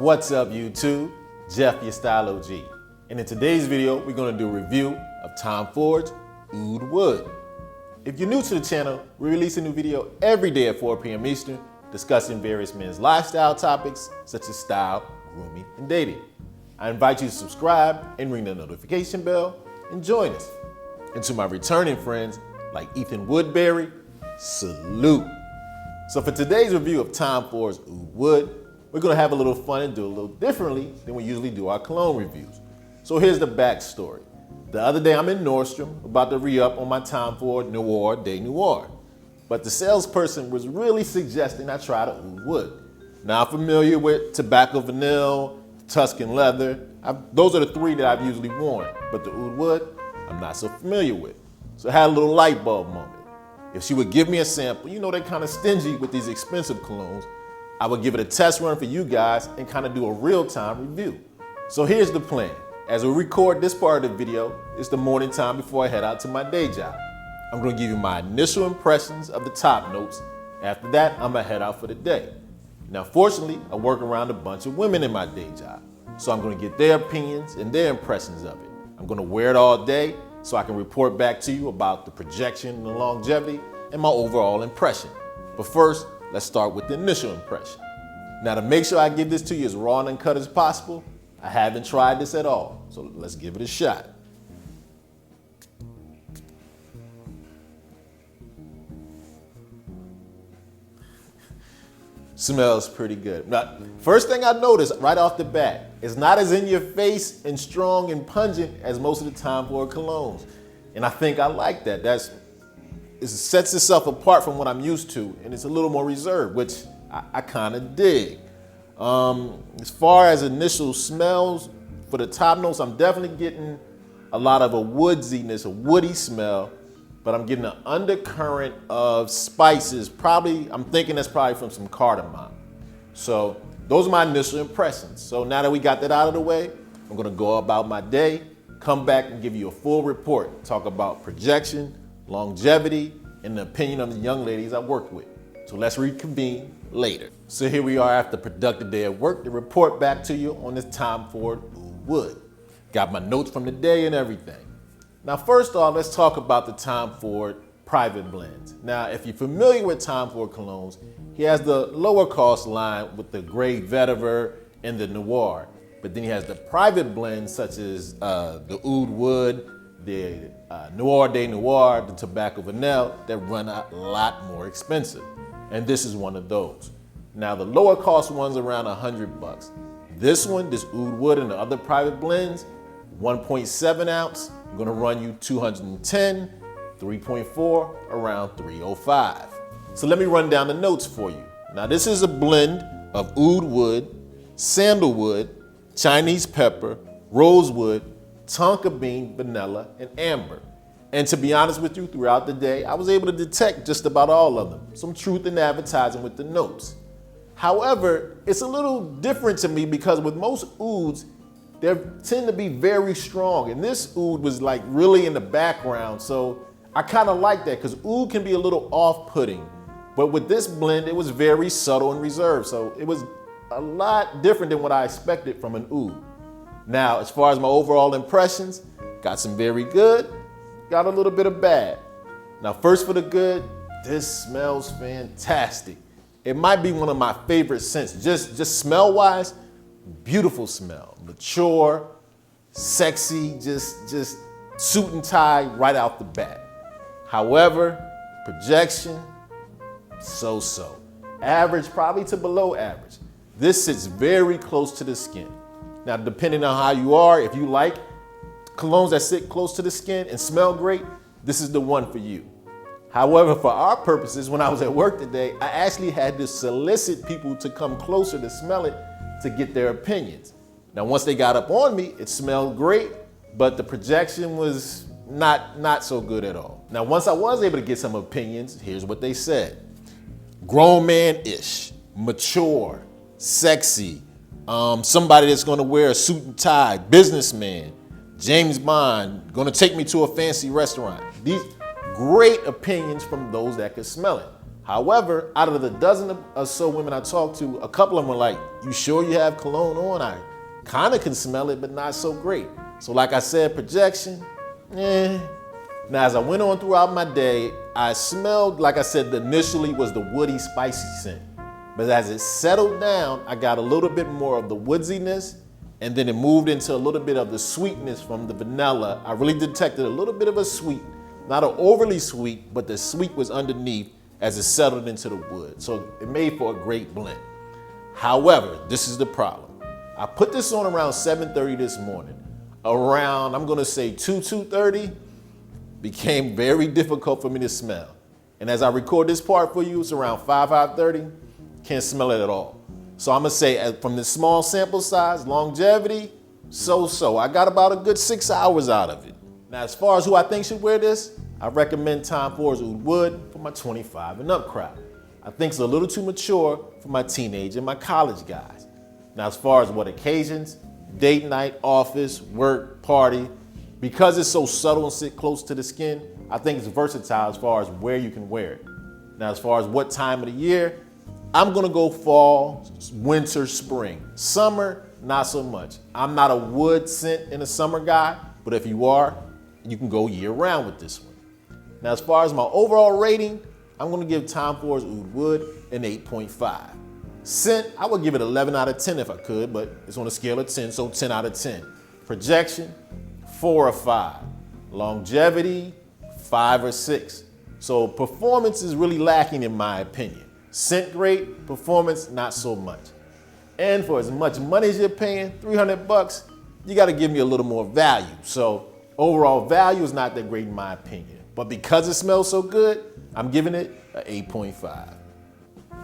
What's up YouTube? Jeff, your Style O.G. And in today's video, we're gonna do a review of Tom Ford's Oud Wood. If you're new to the channel, we release a new video every day at 4 p.m. Eastern, discussing various men's lifestyle topics such as style, grooming, and dating. I invite you to subscribe and ring the notification bell and join us. And to my returning friends like Ethan Woodbury, salute. So for today's review of Tom Ford's Oud Wood, we're gonna have a little fun and do a little differently than we usually do our cologne reviews. So here's the backstory. The other day I'm in Nordstrom about to re-up on my Tom Ford Noir de Noir. But the salesperson was really suggesting I try the Oud Wood. Now I'm familiar with tobacco vanilla, Tuscan leather. Those are the three that I've usually worn. But the Oud Wood, I'm not so familiar with. So I had a little light bulb moment. If she would give me a sample, you know they're kind of stingy with these expensive colognes, I would give it a test run for you guys and kind of do a real-time review. So here's the plan. As we record this part of the video, it's the morning time before I head out to my day job. I'm gonna give you my initial impressions of the top notes. After that, I'm gonna head out for the day. Now, fortunately, I work around a bunch of women in my day job, so I'm gonna get their opinions and their impressions of it. I'm gonna wear it all day so I can report back to you about the projection and the longevity and my overall impression. But first, let's start with the initial impression. Now, to make sure I give this to you as raw and uncut as possible, I haven't tried this at all, so let's give it a shot. Smells pretty good. Now, first thing I noticed right off the bat, it's not as in your face and strong and pungent as most of the Tom Ford colognes. And I think I like that. It sets itself apart from what I'm used to, and it's a little more reserved, which I kind of dig. As far as initial smells, for the top notes, I'm definitely getting a lot of a woodiness, a woody smell, but I'm getting an undercurrent of spices. I'm thinking that's probably from some cardamom. So those are my initial impressions. So now that we got that out of the way, I'm gonna go about my day, come back and give you a full report, talk about projection, longevity, and the opinion of the young ladies I worked with. So let's reconvene later. So here we are after a productive day at work to report back to you on this Tom Ford Oud Wood. Got my notes from the day and everything. Now, first off, let's talk about the Tom Ford private blends. Now, if you're familiar with Tom Ford colognes, he has the lower cost line with the gray vetiver and the noir. But then he has the private blends such as the Oud Wood, the Noir de Noir, the tobacco vanilla that run a lot more expensive. And this is one of those. Now the lower cost one's around $100. This one, this Oud Wood and the other private blends, 1.7 ounce, gonna run you $210, 3.4, around $305. So let me run down the notes for you. Now this is a blend of Oud Wood, sandalwood, Chinese pepper, rosewood, tonka bean, vanilla, and amber. And to be honest with you, throughout the day, I was able to detect just about all of them. Some truth in advertising with the notes. However, it's a little different to me because with most ouds, they tend to be very strong. And this oud was like really in the background. So I kind of like that because oud can be a little off-putting. But with this blend, it was very subtle and reserved. So it was a lot different than what I expected from an oud. Now, as far as my overall impressions, got some very good, got a little bit of bad. Now, first for the good, this smells fantastic. It might be one of my favorite scents, just smell-wise, beautiful smell. Mature, sexy, just suit and tie right out the bat. However, projection, so-so. Average, probably to below average. This sits very close to the skin. Now, depending on how you are, if you like colognes that sit close to the skin and smell great, this is the one for you. However, for our purposes, when I was at work today, I actually had to solicit people to come closer to smell it to get their opinions. Now, once they got up on me, it smelled great, but the projection was not so good at all. Now, once I was able to get some opinions, here's what they said. Grown man-ish, mature, sexy, somebody that's gonna wear a suit and tie, businessman, James Bond, gonna take me to a fancy restaurant. These great opinions from those that could smell it. However, out of the dozen or so women I talked to, a couple of them were like, you sure you have cologne on? I kind of can smell it, but not so great. So like I said, projection, Now, as I went on throughout my day, I smelled, like I said, initially was the woody, spicy scent. But as it settled down, I got a little bit more of the woodsiness, and then it moved into a little bit of the sweetness from the vanilla. I really detected a little bit of a sweet, not an overly sweet, but the sweet was underneath as it settled into the wood. So it made for a great blend. However, this is the problem. I put this on around 7:30 this morning. Around, I'm gonna say 2:30, became very difficult for me to smell. And as I record this part for you, it's around 5:30, can't smell it at all. So I'm gonna say from the small sample size, longevity, so-so. I got about a good 6 hours out of it. Now, as far as who I think should wear this, I recommend Tom Ford's Oud Wood for my 25 and up crowd. I think it's a little too mature for my teenage and my college guys. Now, as far as what occasions, date night, office, work, party, because it's so subtle and sit close to the skin, I think it's versatile as far as where you can wear it. Now, as far as what time of the year, I'm gonna go fall, winter, spring. Summer, not so much. I'm not a wood scent in a summer guy, but if you are, you can go year round with this one. Now, as far as my overall rating, I'm gonna give Tom Ford's Oud Wood an 8.5. Scent, I would give it 11 out of 10 if I could, but it's on a scale of 10, so 10 out of 10. Projection, 4 or 5. Longevity, 5 or 6. So performance is really lacking in my opinion. Scent great, performance not so much. And for as much money as you're paying, 300 bucks, you gotta give me a little more value. So overall value is not that great in my opinion. But because it smells so good, I'm giving it an 8.5.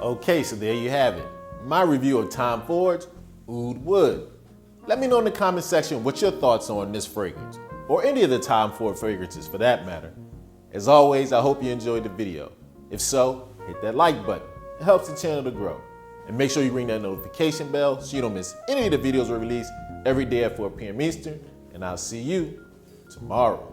Okay, so there you have it. My review of Tom Ford's Oud Wood. Let me know in the comment section what your thoughts are on this fragrance, or any of the Tom Ford fragrances for that matter. As always, I hope you enjoyed the video. If so, hit that like button. It helps the channel to grow. And make sure you ring that notification bell so you don't miss any of the videos we release every day at 4 p.m. Eastern. And I'll see you tomorrow.